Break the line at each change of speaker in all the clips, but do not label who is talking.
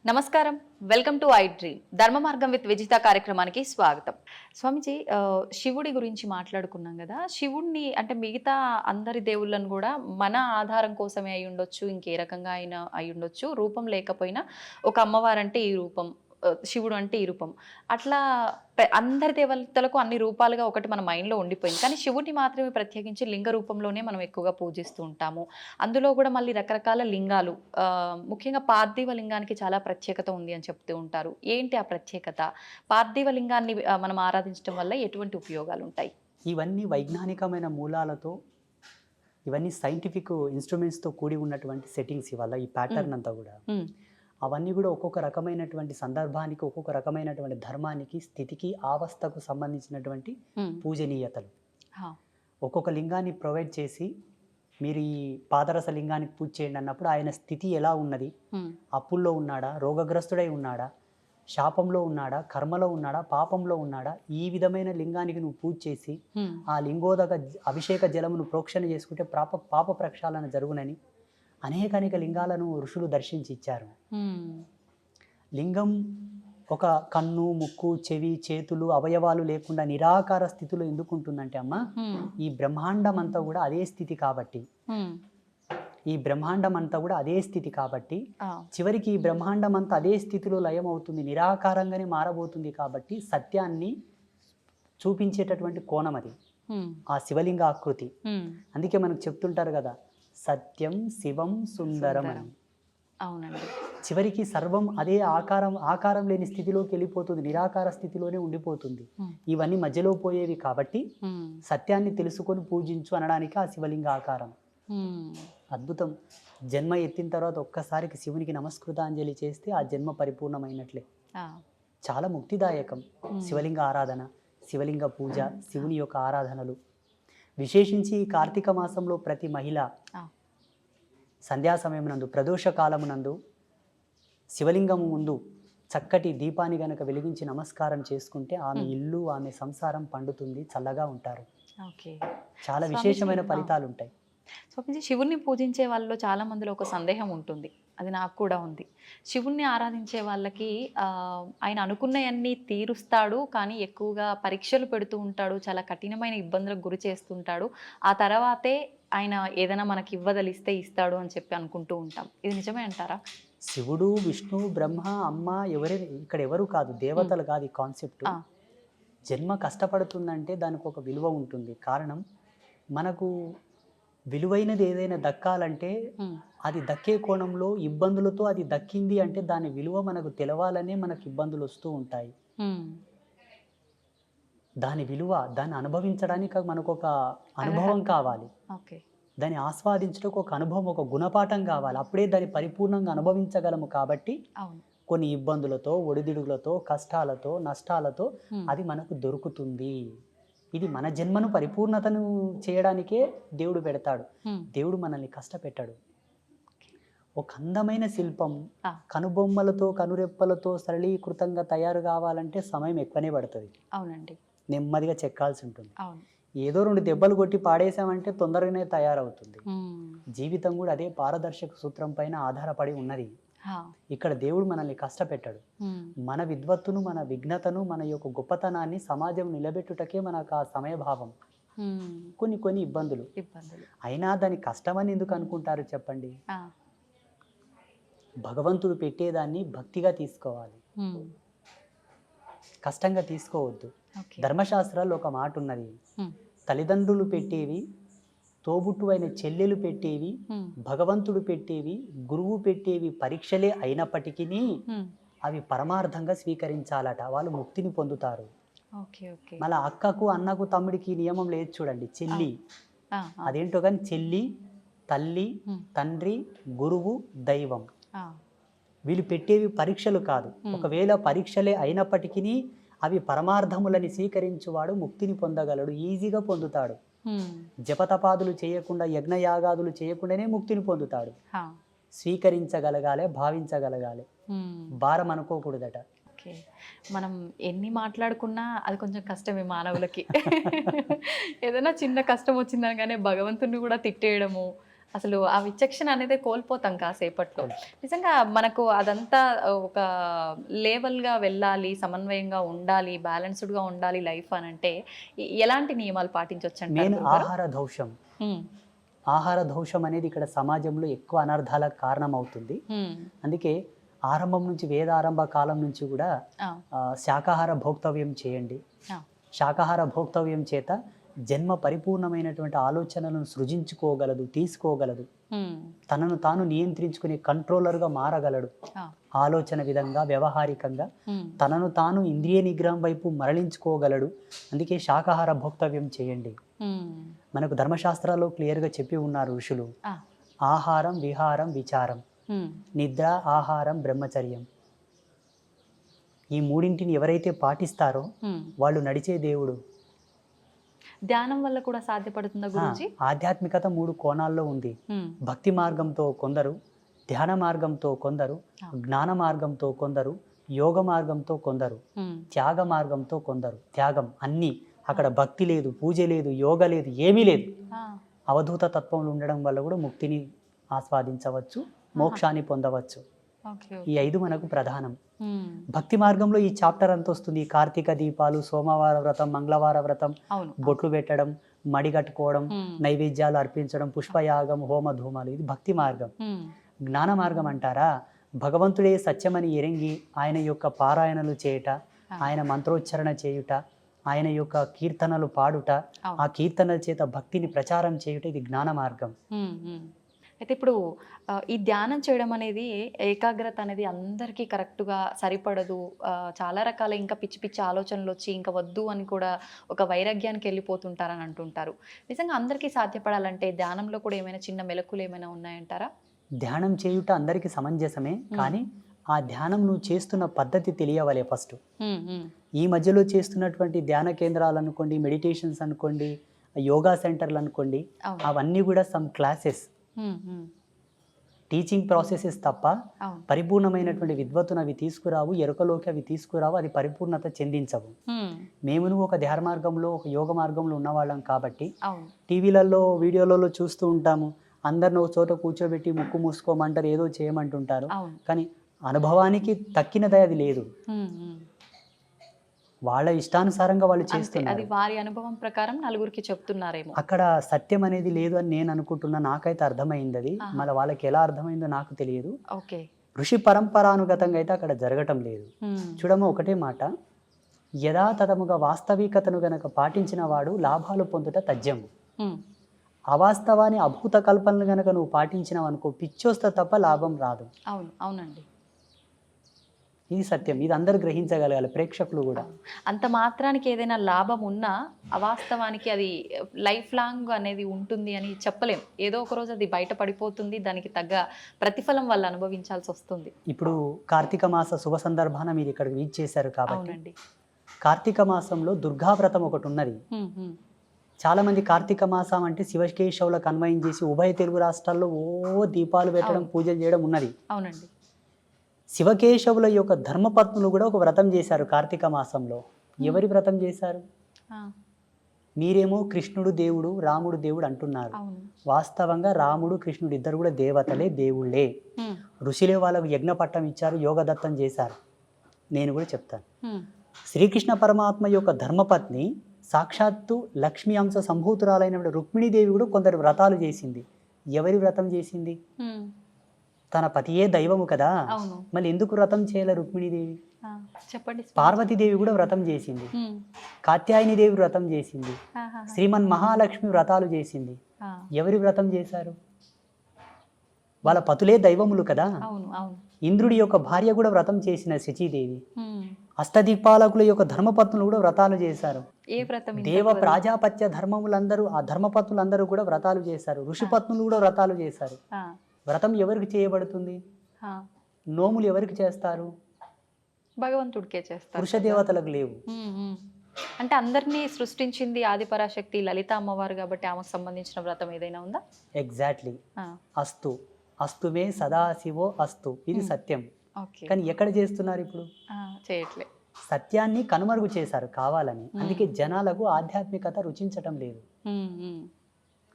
నమస్కారం. Welcome to I dream ధర్మ మార్గం విత్ విజిత కార్యక్రమానికి స్వాగతం. స్వామిజీ, శివుడి గురించి మాట్లాడుకున్నాం కదా. శివుడిని అంటే మిగతా అందరి దేవుళ్ళను కూడా మన ఆధారం కోసమే అయి ఉండొచ్చు, ఇంకే రకంగా అయినా అయి ఉండొచ్చు. రూపం లేకపోయినా ఒక అమ్మవారంటే ఈ రూపం, శివుడు అంటే ఈ రూపం, అట్లా అందరి దేవతలకు అన్ని రూపాలుగా ఒకటి మన మైండ్లో ఉండిపోయింది. కానీ శివుడిని మాత్రమే ప్రత్యేకించి లింగ రూపంలోనే మనం ఎక్కువగా పూజిస్తూ ఉంటాము. అందులో కూడా మళ్ళీ రకరకాల లింగాలు, ముఖ్యంగా పార్థివ లింగానికి చాలా ప్రత్యేకత ఉంది అని చెప్తూ ఉంటారు. ఏంటి ఆ ప్రత్యేకత? పార్థివ లింగాన్ని మనం ఆరాధించడం వల్ల ఎటువంటి ఉపయోగాలు ఉంటాయి?
ఇవన్నీ వైజ్ఞానికమైన మూలాలతో, ఇవన్నీ సైంటిఫిక్ ఇన్స్ట్రుమెంట్స్తో కూడి ఉన్నటువంటి సెట్టింగ్స్. ఇవాళ ఈ ప్యాటర్న్ అంతా కూడా అవన్నీ కూడా ఒక్కొక్క రకమైనటువంటి సందర్భానికి, ఒక్కొక్క రకమైనటువంటి ధర్మానికి, స్థితికి, ఆవస్థకు సంబంధించినటువంటి పూజనీయతలు. ఒక్కొక్క లింగాన్ని ప్రొవైడ్ చేసి మీరు ఈ పాదరస లింగానికి పూజ చేయండి అన్నప్పుడు ఆయన స్థితి ఎలా ఉన్నది, అప్పుల్లో ఉన్నాడా, రోగగ్రస్తుడై ఉన్నాడా, శాపంలో ఉన్నాడా, కర్మలో ఉన్నాడా, పాపంలో ఉన్నాడా, ఈ విధమైన లింగానికి నువ్వు పూజ చేసి ఆ లింగోదక అభిషేక జలమును ప్రోక్షణ చేసుకుంటే పాప ప్రక్షాళన జరుగునని అనేక లింగాలను ఋషులు దర్శించి ఇచ్చారు. లింగం ఒక కన్ను, ముక్కు, చెవి, చేతులు, అవయవాలు లేకుండా నిరాకార స్థితిలో ఎందుకు ఉంటుందంటే అమ్మ, ఈ బ్రహ్మాండం అంతా కూడా అదే స్థితి కాబట్టి, చివరికి ఈ బ్రహ్మాండం అంతా అదే స్థితిలో లయం అవుతుంది, నిరాకారంగానే మారబోతుంది. కాబట్టి సత్యాన్ని చూపించేటటువంటి కోణం అది, ఆ శివలింగ ఆకృతి. అందుకే మనకు చెప్తుంటారు కదా, సత్యం శివం సుందరం అని.
అవునండి.
చివరికి సర్వం అదే ఆకారం లేని స్థితిలోకి వెళ్ళిపోతుంది, నిరాకార స్థితిలోనే ఉండిపోతుంది. ఇవన్నీ మధ్యలో పోయేవి కాబట్టి సత్యాన్ని తెలుసుకొని పూజించు అనడానికి ఆ శివలింగ ఆకారం. అద్భుతం. జన్మ ఎత్తిన తర్వాత ఒక్కసారికి శివునికి నమస్కృతాంజలి చేస్తే ఆ జన్మ పరిపూర్ణమైనట్లే. చాలా ముక్తిదాయకం శివలింగ ఆరాధన, శివలింగ పూజ, శివుని యొక్క ఆరాధనలు. విశేషించి కార్తీక మాసంలో ప్రతి మహిళ సంధ్యా సమయమునందు, ప్రదోష కాలమునందు శివలింగము ముందు చక్కటి దీపాన్ని గనక వెలిగించి నమస్కారం చేసుకుంటే ఆమె ఇల్లు, ఆమె సంసారం పండుతుంది, చల్లగా ఉంటారు. చాలా విశేషమైన ఫలితాలు ఉంటాయి.
స్వామిజీ, శివుణ్ణి పూజించే వాళ్ళలో చాలా మందిలో ఒక సందేహం ఉంటుంది, అది నాకు కూడా ఉంది. శివుణ్ణి ఆరాధించే వాళ్ళకి ఆయన అనుకున్నవన్నీ తీరుస్తాడు, కానీ ఎక్కువగా పరీక్షలు పెడుతూ ఉంటాడు, చాలా కఠినమైన ఇబ్బందులకు గురి చేస్తుంటాడు. ఆ తర్వాతే ఆయన ఏదైనా మనకి ఇవ్వదలిస్తే ఇస్తాడు అని చెప్పి అనుకుంటూ ఉంటాం. ఇది నిజమే అంటారా?
శివుడు, విష్ణు, బ్రహ్మ, అమ్మ ఇక్కడ ఎవరు కాదు, దేవతలు కాదు ఈ కాన్సెప్ట్. జన్మ కష్టపడుతుందంటే దానికి ఒక విలువ ఉంటుంది. కారణం, మనకు విలువైనది ఏదైనా దక్కాలంటే అది దక్కే కోణంలో ఇబ్బందులతో అది దక్కింది అంటే దాని విలువ మనకు తెలవాలనే మనకు ఇబ్బందులు వస్తూ ఉంటాయి. దాని విలువ, దాన్ని అనుభవించడానికి మనకు ఒక అనుభవం కావాలి, దాన్ని ఆస్వాదించడానికి ఒక అనుభవం, ఒక గుణపాఠం కావాలి. అప్పుడే దాన్ని పరిపూర్ణంగా అనుభవించగలము. కాబట్టి కొన్ని ఇబ్బందులతో, ఒడిదుడుగులతో, కష్టాలతో, నష్టాలతో అది మనకు దొరుకుతుంది. ఇది మన జన్మను పరిపూర్ణతను చేయడానికే దేవుడు పెడతాడు. దేవుడు మనల్ని కష్టపెట్టాడు. ఒక అందమైన శిల్పం కనుబొమ్మలతో, కనురెప్పలతో సరళీకృతంగా తయారు కావాలంటే సమయం ఎక్కువనే పడుతుంది.
అవునండి.
నెమ్మదిగా చెక్కాల్సి ఉంటుంది. ఏదో 2 దెబ్బలు కొట్టి పాడేసామంటే తొందరగానే తయారవుతుంది. జీవితం కూడా అదే పారదర్శక సూత్రం పైన ఆధారపడి ఉన్నది. ఇక్కడ దేవుడు మనల్ని కష్టపెట్టాడు. మన విద్వత్తును, మన విఘ్నతను, మన యొక్క గొప్పతనాన్ని సమాజం నిలబెట్టుటకే మనకు ఆ సమయభావం. కొన్ని ఇబ్బందులు అయినా దాని కష్టమని ఎందుకు అనుకుంటారు చెప్పండి? భగవంతుడు పెట్టేదాన్ని భక్తిగా తీసుకోవాలి, కష్టంగా తీసుకోవద్దు. ధర్మశాస్త్రాల్లో ఒక మాట ఉన్నది, తల్లిదండ్రులు పెట్టేవి, తోబుట్టువైన చెల్లెలు పెట్టేవి, భగవంతుడు పెట్టేవి, గురువు పెట్టేవి పరీక్షలే అయినప్పటికీ అవి పరమార్థంగా స్వీకరించాలట, వాళ్ళు ముక్తిని పొందుతారు. మళ్ళీ అక్కకు, అన్నకు, తమ్ముడికి నియమం లేదు చూడండి. చెల్లి అదేంటో కానీ చెల్లి, తల్లి, తండ్రి, గురువు, దైవం, వీళ్ళు పెట్టేవి పరీక్షలు కాదు. ఒకవేళ పరీక్షలే అయినప్పటికీ అవి పరమార్థములని స్వీకరించువాడు ముక్తిని పొందగలడు, ఈజీగా పొందుతాడు. జపతపాదులు చేయకుండా, యజ్ఞయాగాదులు చేయకుండానే ముక్తిని పొందుతాడు. స్వీకరించగలగాలి, భావించగలగాలి, భారం అనుకోకూడదట.
మనం ఎన్ని మాట్లాడుకున్నా అది కొంచెం కష్టమే మానవులకి. ఏదైనా చిన్న కష్టం వచ్చిందనగానే భగవంతుని కూడా తిట్టేయడము, అసలు ఆ విచక్షణ అనేది కోల్పోతాం కాసేపట్లో. నిజంగా మనకు అదంతా ఒక లేవల్‌గా వెళ్ళాలి, సమన్వయంగా ఉండాలి, బ్యాలెన్స్‌డ్‌గా ఉండాలి లైఫ్ అనంటే ఎలాంటి నియమాలు పాటించొచ్చంటారు
మెయిన్
గురుగారు?
ఆహార దౌష్యం.
హ్మ్.
ఆహార దౌష్యం అనేది ఇక్కడ సమాజంలో ఎక్కువ అనర్థాలకు కారణమవుతుంది.
హ్మ్.
అందుకే ఆరంభం నుంచి వేదారంభ కాలం నుంచి కూడా
ఆ!
శాకాహార భోక్తవ్యం చేయండి.
ఆ!
శాకాహార భోక్తవ్యం చేత జన్మ పరిపూర్ణమైనటువంటి ఆలోచనలను సృజించుకోగలదు, తీసుకోగలదు.
హ్మ్.
తనను తాను నియంత్రించుకునే కంట్రోలర్‌గా మారగలడు.
ఆ!
ఆలోచన విధంగా, వ్యవహారికంగా
హ్మ్.
తనను తాను ఇంద్రియ నిగ్రహం వైపు మరలించుకోగలడు. అందుకే శాకాహార భోక్తవ్యం చేయండి.
హ్మ్.
మనకు ధర్మశాస్త్రాల్లో క్లియర్‌గా చెప్పి ఉన్నారు ఋషులు.
ఆ!
ఆహారం, విహారం, విచారం.
హ్మ్.
నిద్ర, ఆహారం, బ్రహ్మచర్యం. ఈ మూడింటిని ఎవరైతే పాటిస్తారో
హ్మ్.
వాళ్ళు నడిచే దేవుడు.
ధ్యానం వల్ల కూడా సాధ్యపడుతుందా గురూజీ?
ఆధ్యాత్మికత 3 కోణాల్లో ఉంది.
హ్మ్.
భక్తి మార్గంతో కొందరు, ధ్యాన మార్గంతో కొందరు,
ఆ!
జ్ఞాన మార్గంతో కొందరు, యోగ మార్గంతో కొందరు,
హ్మ్.
త్యాగ మార్గంతో కొందరు. త్యాగం అన్నీ. అక్కడ భక్తి లేదు, పూజ లేదు, యోగ లేదు, ఏమీ లేదు.
ఆ!
అవధూత తత్వంలో ఉండడం వల్ల కూడా ముక్తిని ఆస్వాదించవచ్చు,
ఆహా!
మోక్షాన్ని పొందవచ్చు.
ఓకే.
ఈ
ఓకే.
5 మనకు ప్రధానం.
హ్మ్.
భక్తి మార్గంలో ఈ చాప్టర్ అంత వస్తుంది. కార్తీక దీపాలు, సోమవార వ్రతం, మంగళవార వ్రతం,
అవును.
బొట్లు పెట్టడం, మడి కట్టుకోవడం,
హ్మ్.
నైవేద్యాలు అర్పించడం, పుష్పయాగం, హోమ ధూమాలు, ఇది భక్తి మార్గం.
హ్మ్.
జ్ఞాన మార్గం అంటారా? భగవంతుడే సత్యమని ఎరింగి ఆయన యొక్క పారాయణలు చేయుట, ఆయన మంత్రోచ్చరణ చేయుట, ఆయన యొక్క కీర్తనలు పాడుట, ఆ
అవును.
కీర్తనల చేత భక్తిని ప్రచారం చేయుట, ఇది జ్ఞాన మార్గం.
హ్మ్. హ్మ్. అయితే ఇప్పుడు ఈ ధ్యానం చేయడం అనేది ఏకాగ్రత అనేది అందరికీ కరెక్ట్‌గా సరిపడదు. చాలా రకాల ఇంకా పిచ్చి పిచ్చి ఆలోచనలొచ్చి ఇంక వద్దు అని కూడా ఒక వైరాగ్యానికి ఎళ్ళిపోతుంటారని అంటుంటారు. నిజంగా అందరికీ సాధ్యపడాలంటే ధ్యానంలో కూడా ఏమైనా చిన్న మెళకువలు ఏమైనా ఉన్నాయంటారా?
ధ్యానం చేయుట అందరికీ సమంజసమే.
హ్మ్.
కానీ ఆ ధ్యానం నువ్వు చేస్తున్న పద్ధతి తెలియవలే ఫస్ట్.
హ్మ్. హ్మ్.
ఈ మధ్యలో చేస్తున్నటువంటి ధ్యాన కేంద్రాలు అనుకోండి, మెడిటేషన్స్ అనుకోండి, యోగా సెంటర్లు అనుకోండి,
అవును.
అవన్నీ కూడా సమ్ క్లాసెస్,
హ్మ్. హ్మ్.
టీచింగ్ ప్రాసెసెస్ తప్ప
అవును.
పరిపూర్ణమైనటువంటి విద్వత్తును అవి తీసుకురావు, ఎరుకలోకి అవి తీసుకురావు, అది పరిపూర్ణత చెందించవు.
హ్మ్.
మేము ఒక ధ్యాన మార్గంలో, ఒక యోగ మార్గంలో ఉన్నవాళ్ళం కాబట్టి
అవును.
టీవీలలో, వీడియోలలో చూస్తూ ఉంటాము. అందరిని ఒక చోట కూర్చోబెట్టి ముక్కు మూసుకోమంటారు, ఏదో చేయమంటుంటారు.
అవును.
కానీ అనుభవానికి తక్కినది అది లేదు.
హ్మ్. హ్మ్.
వాళ్ళ ఇష్టానుసారంగా వాళ్ళు
అంతే. అది
చేస్తున్నారు.
వారి అనుభవం ప్రకారం నలుగురికి చెప్తున్నారేమో.
అక్కడ సత్యం అనేది లేదు అని నేను అనుకుంటున్నా. నాకైతే అర్థమైందది.
ఆహా!
మళ్ళ వాళ్ళకి ఎలా అర్థమైందో నాకు తెలియదు.
ఓకే.
ఋషి పరంపరానుగతంగా అయితే అక్కడ జరగటం లేదు.
హ్మ్.
చూడమ్మా ఒకటే మాట. యథాతథముగా వాస్తవికతను గనక పాటించిన వాడు లాభాలు పొందుట తథ్యము.
హ్మ్.
అవాస్తవాన్ని, అభూత కల్పనలు గనక నువ్వు పాటించినవనుకో పిచ్చొస్తే తప్ప లాభం రాదు.
అవును. అవునండి.
ఇది సత్యం. ఇది అందరూ గ్రహించగలగాలి, ప్రేక్షకులు గూడా.
అవును. అంత మాత్రానికి ఏదైనా లాభం ఉన్నా, అవాస్తవానికి అది లైఫ్ లాంగ్ అనేది ఉంటుంది అని చెప్పలేం. ఏదో ఒక రోజు అది బయట పడిపోతుంది. దానికి తగ్గ ప్రతిఫలం వాళ్ళు అనుభవించాల్సొస్తుంది.
ఇప్పుడు కార్తీక మాస శుభ సందర్భాన మీరు ఇక్కడికి వీచ్చేశారు కాబట్టి,
అవునండి.
కార్తీక మాసంలో దుర్గా వ్రతం ఒకటున్నది.
హ్మ్. హ్మ్.
చాలామంది కార్తీక మాసం అంటే శివకేశవులకు అన్వయం చేసి ఉభయ తెలుగు రాష్ట్రాల్లో దీపాలు పెట్టడం,
అవును.
పూజలు చేయడం ఉన్నది.
అవునండి.
శివకేశవుల యొక్క ధర్మపత్నులు కూడా ఒక వ్రతం చేశారు కార్తీక మాసంలో. ఎవరి వ్రతం చేశారు?
ఆ!
మీరేమో కృష్ణుడు దేవుడు, రాముడు దేవుడు అంటున్నారు.
అవును.
వాస్తవంగా రాముడు, కృష్ణుడు ఇద్దరు కూడా దేవతలే, దేవుళ్ళే.
హ్మ్.
ఋషులే వాళ్ళకు యజ్ఞ పట్టం ఇచ్చారు, యోగదత్తం చేశారు. నేను కూడా చెప్తాను.
హ్మ్.
శ్రీకృష్ణ పరమాత్మ యొక్క ధర్మపత్ని సాక్షాత్తు లక్ష్మీ అంశ సంభూతురాలైన రుక్మిణీదేవి కూడా కొందరు వ్రతాలు చేసింది. ఎవరి వ్రతం చేసింది?
హ్మ్.
తన పతియే దైవము కదా.
అవును.
మళ్ళీ ఎందుకు వ్రతం చేయలే రుక్మిణీదేవి?
ఆ! చెప్పండి.
పార్వతీదేవి కూడా వ్రతం చేసింది.
హ్మ్.
కాత్యాయనిదేవి వ్రతం చేసింది.
ఆహాహా!
శ్రీమన్ మహాలక్ష్మి వ్రతాలు చేసింది.
ఆ!
ఎవరి వ్రతం చేశారు? వాళ్ళ పతులే దైవములు కదా.
అవును. అవును.
ఇంద్రుడి యొక్క భార్య కూడా వ్రతం చేసిన శచీదేవి.
హ్మ్.
అష్టదిక్పాలకుల యొక్క ధర్మపత్నులు కూడా వ్రతాలు చేశారు.
ఏ వ్రతం
దేవ
ఇంతటి
ప్రాజాపత్య ధర్మములందరూ, ఆ ధర్మపత్నులందరూ కూడా వ్రతాలు చేశారు. ఋషిపత్నులు కూడా వ్రతాలు చేశారు.
ఆ!
వ్రతం ఎవరికి చేయబడుతుంది?
ఆ!
నోములు ఎవరికి చేస్తారు?
భగవంతుడికే చేస్తారు
పురుష
కదా!
దేవతలకు లేవు.
హ్మ్. హ్మ్. అంటే అందరిని సృష్టించింది ఆదిపరాశక్తి లలిత అమ్మవారు కాబట్టి ఆమెకు సంబంధించిన వ్రతం ఏదైనా ఉందా?
ఎగ్జాక్ట్లీ.
ఆ!
అస్తు అస్తుమే సదాశివో అస్తు, ఇది
హ్మ్.
సత్యం.
ఓకే.
కానీ ఎక్కడ చేస్తున్నారు ఇప్పుడు?
ఆ! చేయట్లే.
సత్యాన్ని కనుమరుగు చేశారు కావాలని.
హ్మ్.
అందుకే జనాలకు ఆధ్యాత్మికత రుచించటం లేదు.
హ్మ్. హ్మ్.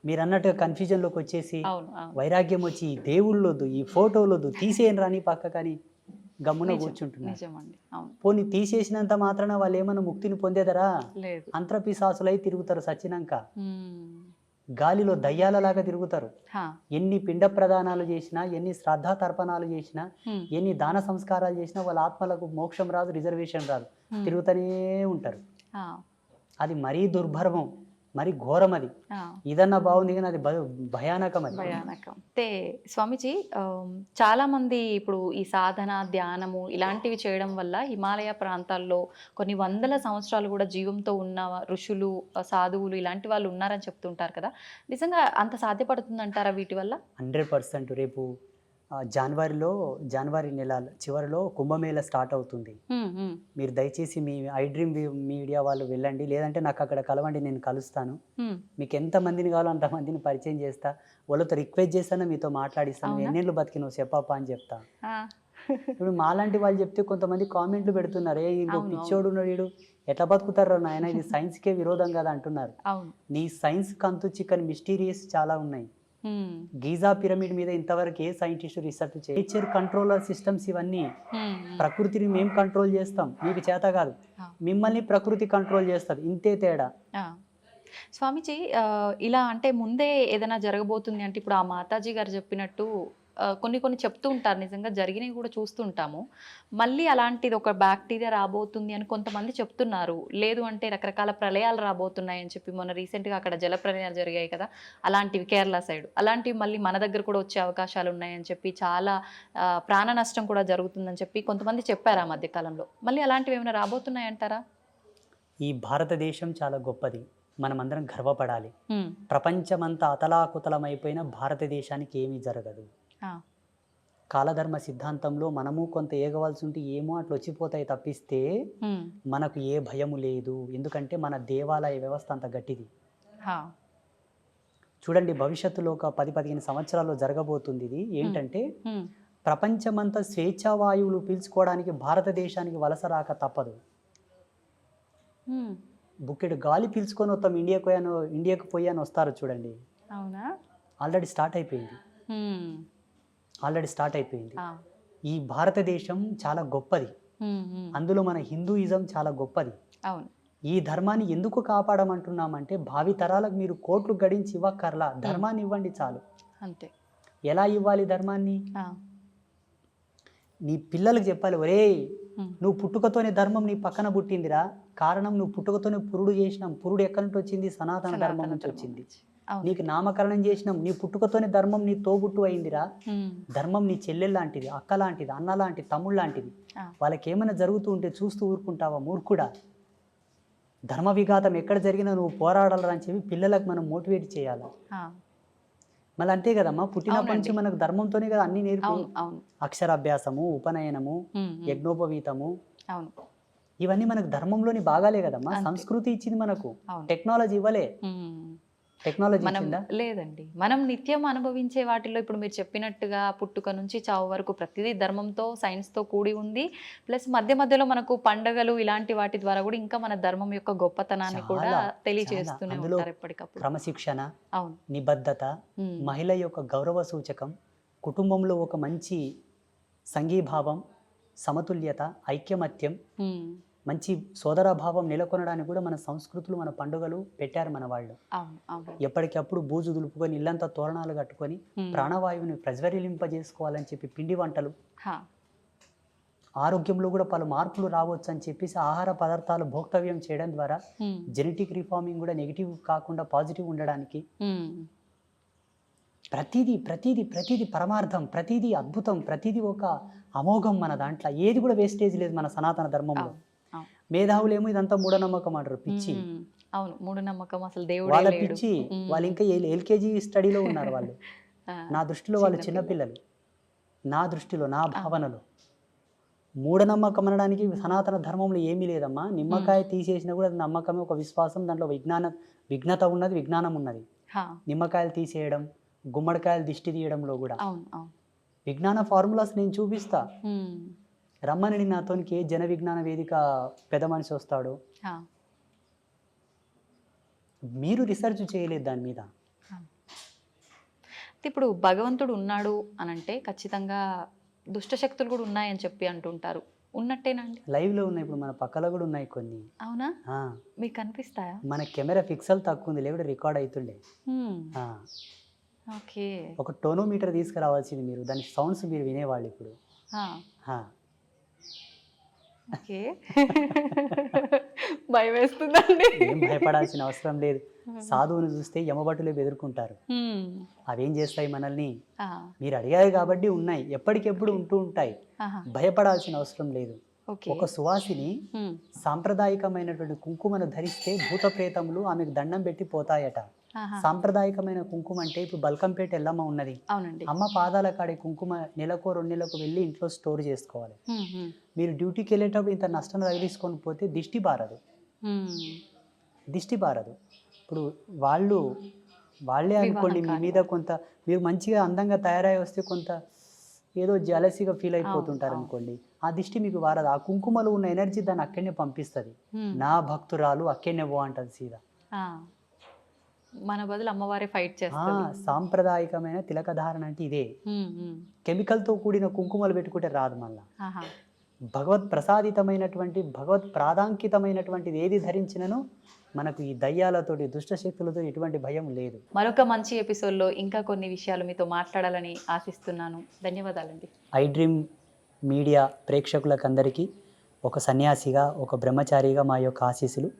మీరు అన్నట్టుగా కన్ఫ్యూజన్లోకి వచ్చేసి
అవును అవును
వైరాగ్యం వచ్చి ఈ దేవుళ్ళొద్దు ఈ ఫోటోలొద్దు తీసేయని రాని పక్క కానీ గమ్మున కూర్చుంటున్నారు.
నిజమండి. అవును.
పోనీ తీసేసినంత మాత్రాన వాళ్ళు ఏమన్నా ముక్తిని పొందేదరా?
లేదు.
అంతర్పిశాసులై తిరుగుతారు సచ్చినాక.
హ్మ్.
గాలిలో దయ్యాలలాగా తిరుగుతారు.
హా.
ఎన్ని పిండ ప్రదానాలు చేసినా, ఎన్ని శ్రద్ధా తర్పణాలు చేసినా,
హ్మ్.
ఎన్ని దాన సంస్కారాలు చేసినా వాళ్ళ ఆత్మలకు మోక్షం రాదు, రిజర్వేషన్ రాదు.
హ్మ్.
తిరుగుతూనే ఉంటారు.
హా.
అది మరీ దుర్భర్మం, మరీ ఘోరం అది.
ఆ.
ఇదన్నా బాగుంది కానీ అది భయానకం అది.
భయానకం. అయితే స్వామీజీ చాలా మంది ఇప్పుడు ఈ సాధన, ధ్యానము ఇలాంటివి చేయడం వల్ల హిమాలయ ప్రాంతాల్లో కొన్ని వందల సంవత్సరాలు కూడా జీవంతో ఉన్న ఋషులు, సాధువులు ఇలాంటి వాళ్ళు ఉన్నారని చెప్తుంటారు కదా! నిజంగా అంత సాధ్యపడుతుందంటారా వీటి వల్ల?
100% రేపు జనవరి నెల చివరిలో కుంభమేళ స్టార్ట్ అవుతుంది.
హ్మ్. హ్మ్.
మీరు దయచేసి మీ ఐ డ్రీమ్ మీడియా వాళ్ళు వెళ్ళండి, లేదంటే నాకు అక్కడ కలవండి, నేను కలుస్తాను.
హ్మ్.
మీకు ఎంతమందిని కావాలో అంతమందిని పరిచయం చేస్తా, వాళ్ళతో రిక్వెస్ట్ చేస్తాను, మీతో మాట్లాడిస్తాను.
అవునా?
ఎన్నేళ్ళు బతికినావు చెప్పప్పా అని చెప్తా.
ఆ.
ఇప్పుడు మాలాంటి వాళ్ళు చెప్తే కొంతమంది కామెంట్లు పెడుతున్నారు, ఏ ఇంకో
అవును.
పిచ్చోడు ఉన్నాడు వీడు, ఎట్లా బతుకుతారో నాయన, ఇది సైన్స్కే విరోధం కదా అంటున్నారు.
అవును.
నీ సైన్స్ కంతు చిక్కని మిస్టీరియస్ చాలా ఉన్నాయి.
హ్మ్.
గీజా పిరమిడ్ మీద ఇంతవరకు ఏ సైంటిస్ట్ రీసెర్చ్ చేయ నేచర్ కంట్రోలర్ సిస్టమ్స్ ఇవన్నీ.
హ్మ్.
ప్రకృతిని మేము కంట్రోల్ చేస్తాం, మీకు చేత కాదు.
ఆ.
మిమ్మల్ని ప్రకృతి కంట్రోల్ చేస్తుంది, ఇంతే తేడా.
ఆ. స్వామీజీ ఇలా అంటే ముందే ఏదైనా జరగబోతుంది అంటే ఇప్పుడు ఆ మాతాజీ గారు చెప్పినట్టు కొన్ని కొన్ని చెప్తూ ఉంటారు. నిజంగా జరిగినవి కూడా చూస్తుంటాము. మళ్ళీ అలాంటిది ఒక బ్యాక్టీరియా రాబోతుంది అని కొంతమంది చెప్తున్నారు. లేదు అంటే రకరకాల ప్రళయాలు రాబోతున్నాయి అని చెప్పి మొన్న రీసెంట్‌గా అక్కడ జల ప్రళయాలు జరిగాయి కదా! అలాంటివి కేరళ సైడ్. అలాంటివి మళ్ళీ మన దగ్గర కూడా వచ్చే అవకాశాలు ఉన్నాయని చెప్పి చాలా ప్రాణ నష్టం కూడా జరుగుతుందని చెప్పి కొంతమంది చెప్పారు ఆ మధ్య కాలంలో. మళ్ళీ అలాంటివి ఏమైనా రాబోతున్నాయంటారా?
ఈ భారతదేశం చాలా గొప్పది, మనమందరం గర్వపడాలి.
హ్మ్.
ప్రపంచమంతా అతలాకుతలమైపోయిన భారతదేశానికి ఏమీ జరగదు.
ఆ.
కాలధర్మ సిద్ధాంతంలో మనము కొంత ఏగవలసి ఉంటే ఏమో అట్లా వచ్చిపోతాయి తప్పిస్తే
హ్మ్.
మనకు ఏ భయము లేదు. ఎందుకంటే మన దేవాలయ వ్యవస్థ అంత గట్టిది.
హా.
చూడండి, భవిష్యత్తులో ఒక 10-15 సంవత్సరాల్లో జరగబోతుంది ఇది. ఏంటంటే
హ్మ్.
ప్రపంచమంతా స్వేచ్ఛావాయువులు పీల్చుకోవడానికి భారతదేశానికి వలస రాక తప్పదు.
హ్మ్.
బుక్కెడు గాలి పీల్చుకొని వస్తాం, ఇండియాకు పోయాను వస్తారు చూడండి.
అవునా?
ఆల్రెడీ స్టార్ట్ అయిపోయింది.
హ్మ్.
ఆల్రెడీ స్టార్ట్ అయిపోయింది.
ఆ.
ఈ భారతదేశం చాలా గొప్పది.
హ్మ్. హ్మ్.
అందులో మన హిందూయిజం చాలా గొప్పది.
అవును.
ఈ ధర్మాన్ని ఎందుకు కాపాడమంటున్నామంటే భావి తరాలకు మీరు కోట్లు గడించి ఇవ్వక్కర్లా, ధర్మాన్ని ఇవ్వండి చాలు.
అంతే.
ఎలా ఇవ్వాలి ధర్మాన్ని?
ఆ.
నీ పిల్లలకు చెప్పాలి, ఒరేయ్
హ్మ్.
నువ్వు పుట్టుకతోనే ధర్మం నీ పక్కన పుట్టిందిరా. కారణం నువ్వు పుట్టుకతోనే పురుడు చేసినాం. పురుడు ఎక్కడి నుంచి వచ్చింది? సనాతన ధర్మం నుంచి వచ్చింది.
అవును.
నీకు నామకరణం చేసినాం. నీ పుట్టుకతోనే ధర్మం నీ తోబుట్టు అయిందిరా.
హ్మ్.
ధర్మం నీ చెల్లెలు లాంటిది, అక్క లాంటిది, అన్న లాంటిది, తమ్ముడు లాంటిది.
ఆ.
వాళ్ళకి ఏమైనా జరుగుతూ ఉంటే చూస్తూ ఊరుకుంటావా మూర్ఖుడా? ధర్మ విఘాతం ఎక్కడ జరిగినా నువ్వు పోరాడాలని అని చెప్పి పిల్లలకు మనం మోటివేట్ చేయాలి.
ఆ.
మళ్ళీ అంతే కదమ్మా, పుట్టినప్పటి నుంచి
అవునండి.
మనకు ధర్మంతోనే కదా అన్ని నేర్పి,
అవును. అవును.
అక్షరాభ్యాసము, ఉపనయనము,
హ్మ్. హ్మ్.
యజ్ఞోపవీతము,
అవును.
ఇవన్నీ మనకు ధర్మంలోని భాగాలే కదమ్మా.
అంతే.
సంస్కృతి ఇచ్చింది మనకు,
అవును.
టెక్నాలజీ ఇవ్వలే.
హ్మ్.
టెక్నాలజీ
మనం
ఇచ్చిందా?
లేదండి. మనం నిత్యం అనుభవించే వాటిలో ఇప్పుడు మీరు చెప్పినట్టుగా పుట్టుక నుంచి చావు వరకు ప్రతిదీ ధర్మంతో, సైన్స్‌తో కూడి ఉంది. ప్లస్ మధ్య మధ్యలో మనకు పండగలు ఇలాంటి వాటి ద్వారా కూడా ఇంకా మన ధర్మం యొక్క గొప్పతనాన్ని కూడా
చాలా
తెలియజేస్తూనే
అందులో
ఉంటారు ఎప్పటికప్పుడు.
క్రమశిక్షణ,
అవును.
నిబద్ధత,
హ్మ్.
మహిళ యొక్క గౌరవ సూచకం, కుటుంబంలో ఒక మంచి సంఘీభావం, సమతుల్యత, ఐక్యమత్యం,
హ్మ్.
మంచి సోదరభావం నెలకొనడానికి కూడా మన సంస్కృతులు, మన పండుగలు పెట్టారు మన వాళ్ళు.
అవును. అవును.
ఎప్పటికప్పుడు బూజు దులుపుకొని ఇల్లంతా తోరణాలు కట్టుకొని
హ్మ్.
ప్రాణవాయువుని ప్రజ్వరిలింపజేసుకోవాలని చెప్పి పిండి వంటలు,
హా.
ఆరోగ్యంలో కూడా పలు మార్పులు రావచ్చు అని చెప్పేసి ఆహార పదార్థాలు భోక్తవ్యం చేయడం ద్వారా
హ్మ్.
జెనెటిక్ రిఫార్మింగ్ కూడా నెగిటివ్ కాకుండా పాజిటివ్ ఉండడానికి
హ్మ్.
ప్రతిదీ ప్రతిదీ ప్రతిదీ పరమార్థం, ప్రతిదీ అద్భుతం, ప్రతిదీ ఒక అమోఘం మన దాంట్లో. ఏది కూడా వేస్టేజ్ లేదు మన సనాతన ధర్మంలో.
అవును. అవును.
మేధావులేమో ఇదంతా మూఢనమ్మకం అంటారు, పిచ్చి.
హ్మ్. అవును. మూఢనమ్మకం అసలు దేవుడే
వాళ్ళ
లేడు.
పిచ్చి,
హ్మ్.
వాళ్ళు ఇంకా ఎల్కేజీ స్టడీలో ఉన్నారు వాళ్ళు.
ఆ.
నా దృష్టిలో వాళ్ళు
చిన్న
చిన్నపిల్లలు. నా దృష్టిలో, నా
ఆ.
భావనలో మూఢనమ్మకం అనడానికి సనాతన ధర్మంలో ఏమీ లేదమ్మా. నిమ్మకాయ తీసేసినా కూడా అది నమ్మకమే, ఒక విశ్వాసం. దాంట్లో విఘ్నత ఉన్నది, విజ్ఞానం ఉన్నది.
హా.
నిమ్మకాయలు తీసేయడం, గుమ్మడికాయలు దిష్టి తీయడంలో కూడా
అవును. అవును.
విజ్ఞాన ఫార్ములాస్ నేను చూపిస్తా.
హ్మ్.
రమ్మని నాతోనికి జన విజ్ఞాన వేదిక పెద్ద మనిషి వస్తాడు.
హా.
మీరు రీసెర్చ్ చేయలేదు దాని మీద.
హా. ఇప్పుడు భగవంతుడు ఉన్నాడు అని అంటే ఖచ్చితంగా దుష్ట శక్తులు కూడా ఉన్నాయని చెప్పి అంటుంటారు. ఉన్నట్టేనండి?
లైవ్లో ఉన్నాయి, ఇప్పుడు మన పక్కలో కూడా ఉన్నాయి కొన్ని.
అవునా?
ఆ,
మీకు కనిపిస్తాయా?
మన కెమెరా పిక్సెల్ తక్కువ ఉంది, లేకపోతే రికార్డ్ అవుతుండే. ఆ,
ఓకే.
ఒక టోనోమీటర్ తీసుకురావాల్సింది మీరు, దాని సౌండ్స్ మీరు వినేవాళ్ళు ఇప్పుడు. ఆ,
ఓకే. భయం వేస్తుందండి.
ఏం భయపడాల్సిన అవసరం లేదు. సాధువుని చూస్తే యమభటులే బెదురుకుంటారు. అవేం చేస్తాయి మనల్ని? మీరు అడిగారు కాబట్టి ఉన్నాయి, ఎప్పటికెప్పుడు ఉంటూ ఉంటాయి, భయపడాల్సిన అవసరం లేదు.
ఓకే.
ఒక సువాసిని సాంప్రదాయకమైనటువంటి కుంకుమను ధరిస్తే భూత ప్రేతములు ఆమెకు దండం పెట్టి పోతాయట. సాంప్రదాయకమైన కుంకుమ అంటే ఇప్పుడు బల్కంపేట ఎల్లమ్మ ఉన్నది,
అవునండి.
అమ్మ పాదాల కాడే కుంకుమ నెలకో 2 నెలలకు వెళ్ళి ఇంట్లో స్టోర్ చేసుకోవాలి. మీరు డ్యూటీకి వెళ్ళేటప్పుడు ఇంత నష్టం తగిలించుకొని పోతే దిష్టి బారదు, దిష్టి బారదు. ఇప్పుడు వాళ్ళే అనుకోండి మీ మీద కొంత, మీరు మంచిగా అందంగా తయారై వస్తే కొంత ఏదో జలసిగా ఫీల్ అయిపోతుంటారు అనుకోండి, ఆ దిష్టి మీకు వారదు. ఆ కుంకుమలో ఉన్న ఎనర్జీ దాన్ని అక్కడనే పంపిస్తుంది. నా భక్తురాలు అక్కడనే పో అంటది సీదా.
మన బదులు అమ్మవారే ఫైట్ చేస్తారు.
సాంప్రదాయకమైన తిలక ధారణ అంటే ఇదే. కెమికల్తో కూడిన కుంకుమలు పెట్టుకుంటే రాదు. మళ్ళా భగవత్ ప్రసాదితమైనటువంటి భగవత్ ప్రాధాంకితమైనటువంటిది ఏది ధరించినను మనకు ఈ దయ్యాలతోటి దుష్టశక్తులతో ఎటువంటి భయం లేదు.
మరొక మంచి ఎపిసోడ్లో ఇంకా కొన్ని విషయాలు మీతో మాట్లాడాలని ఆశిస్తున్నాను. ధన్యవాదాలండి.
ఐ డ్రీమ్ మీడియా ప్రేక్షకులకందరికీ ఒక సన్యాసిగా, ఒక బ్రహ్మచారిగా మా యొక్క ఆశీస్సులు.